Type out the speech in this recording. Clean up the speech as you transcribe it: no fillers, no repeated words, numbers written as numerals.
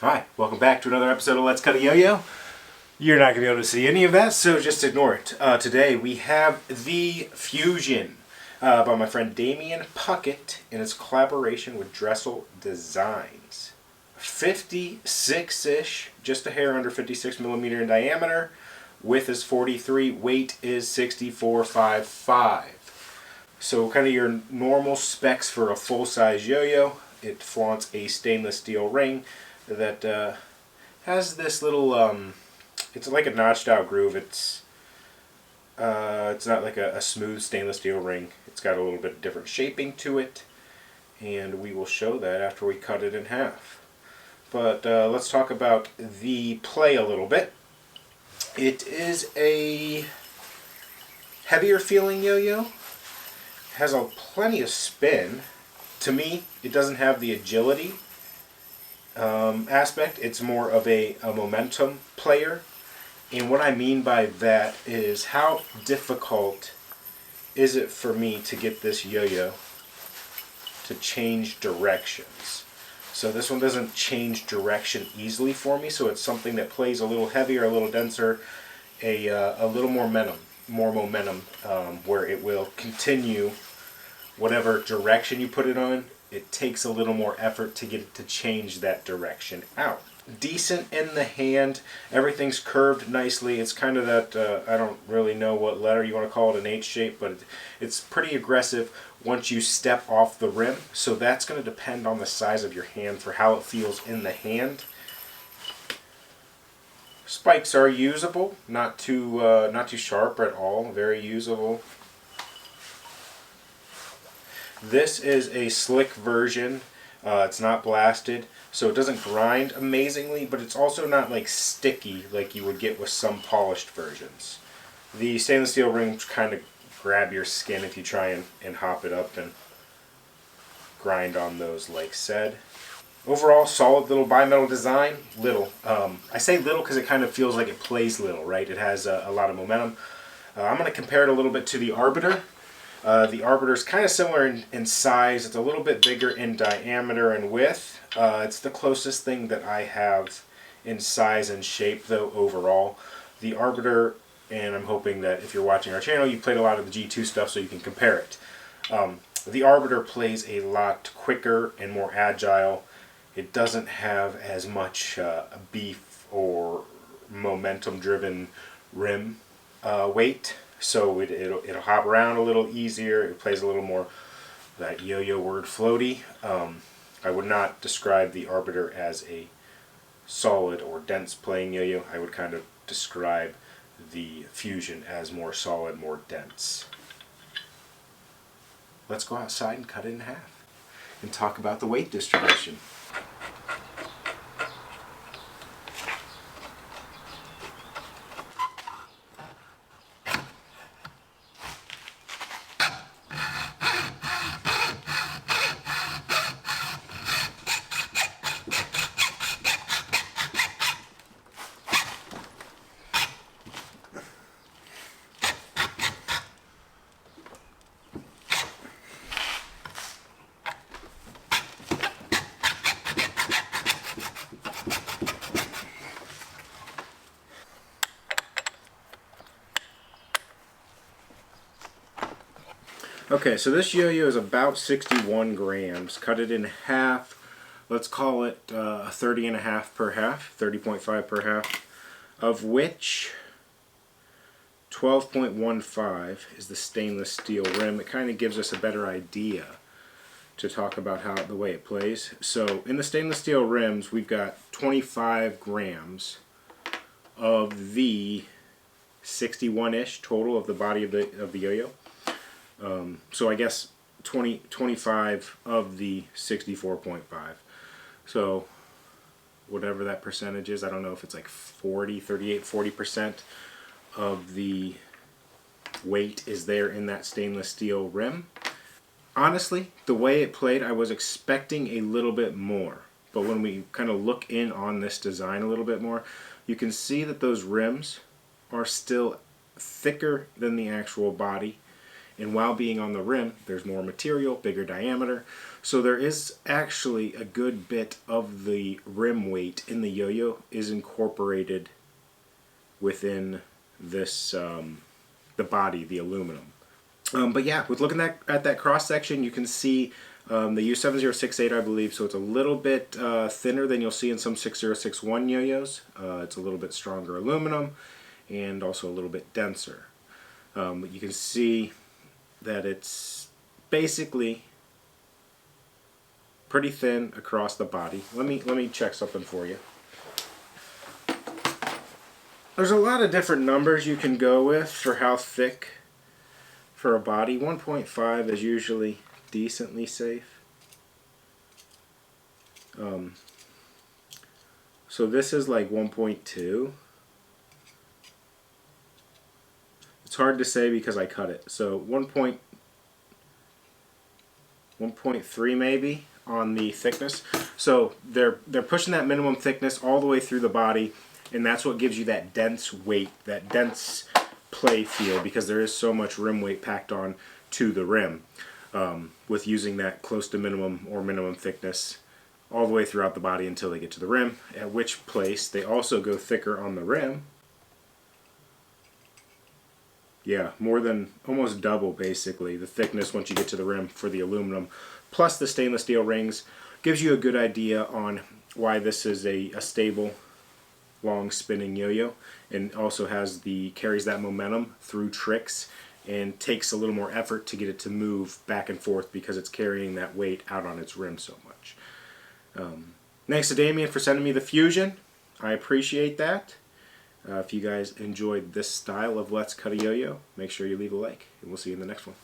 Hi, welcome back to another episode of Let's Cut a Yo-Yo. You're not going to be able to see any of that, so just ignore it. Today we have the Fusion by my friend Damien Pucket in its collaboration with Dressel Designs. 56-ish, just a hair under 56 millimeter in diameter. Width is 43, weight is 64.55. So kind of your normal specs for a full-size yo-yo. It flaunts a stainless steel ring that has this little, it's like a notched out groove. It's not like a smooth stainless steel ring. It's got a little bit different shaping to it, and we will show that after we cut it in half. But let's talk about the play a little bit. It is a heavier feeling yo-yo. Has plenty of spin. To me, it doesn't have the agility aspect. It's more of a momentum player. And what I mean by that is, how difficult is it for me to get this yo-yo to change directions? So this one doesn't change direction easily for me, so it's something that plays a little heavier, a little denser, a little more momentum, where it will continue whatever direction you put it on. It takes a little more effort to get it to change that direction out. Decent in the hand. Everything's curved nicely. It's kind of that, I don't really know what letter you want to call it, an H shape, but it's pretty aggressive once you step off the rim. So that's going to depend on the size of your hand for how it feels in the hand. Spikes are usable, not too sharp at all. Very usable. This is a slick version. It's not blasted, so it doesn't grind amazingly, but it's also not like sticky like you would get with some polished versions. The stainless steel rings kind of grab your skin if you try and hop it up and grind on those, like said. Overall, solid little bimetal design. Little. I say little because it kind of feels like it plays little, right? It has a lot of momentum. I'm going to compare it a little bit to the Arbiter. The Arbiter is kind of similar in size. It's a little bit bigger in diameter and width. It's the closest thing that I have in size and shape, though, overall. The Arbiter, and I'm hoping that if you're watching our channel, you played a lot of the G2 stuff so you can compare it. The Arbiter plays a lot quicker and more agile. It doesn't have as much beef or momentum-driven rim weight. So it'll hop around a little easier. It plays a little more that yo-yo word floaty. I would not describe the Arbiter as a solid or dense playing yo-yo. I would kind of describe the Fusion as more solid, more dense. Let's go outside and cut it in half and talk about the weight distribution. Okay, so this yo-yo is about 61 grams. Cut it in half. Let's call it 30 and a half per half, 30.5 per half, of which 12.15 is the stainless steel rim. It kind of gives us a better idea to talk about the way it plays. So in the stainless steel rims, we've got 25 grams of the 61-ish total of the body of the yo-yo. So I guess 25 of the 64.5. So whatever that percentage is, I don't know if it's like 40% of the weight is there in that stainless steel rim. Honestly, the way it played, I was expecting a little bit more. But when we kind of look in on this design a little bit more, you can see that those rims are still thicker than the actual body. And while being on the rim, there's more material, bigger diameter. So there is actually a good bit of the rim weight in the yo-yo is incorporated within this, the body, the aluminum. But yeah, with looking at that cross section, you can see they use 7068, I believe, so it's a little bit thinner than you'll see in some 6061 yo-yos. It's a little bit stronger aluminum and also a little bit denser. But you can see that it's basically pretty thin across the body. Let me check something for you. There's a lot of different numbers you can go with for how thick for a body. 1.5 is usually decently safe. So this is like 1.2. It's hard to say because I cut it. So 1.3 maybe on the thickness. So they're pushing that minimum thickness all the way through the body, and that's what gives you that dense weight, that dense play feel, because there is so much rim weight packed on to the rim with using that close to minimum or minimum thickness all the way throughout the body until they get to the rim, at which place they also go thicker on the rim. Yeah, more than almost double basically the thickness once you get to the rim for the aluminum, plus the stainless steel rings. Gives you a good idea on why this is a stable, long spinning yo-yo, and also carries that momentum through tricks and takes a little more effort to get it to move back and forth because it's carrying that weight out on its rim so much. Thanks to Damien for sending me the Fusion. I appreciate that. If you guys enjoyed this style of Let's Cut a Yo-Yo, make sure you leave a like, and we'll see you in the next one.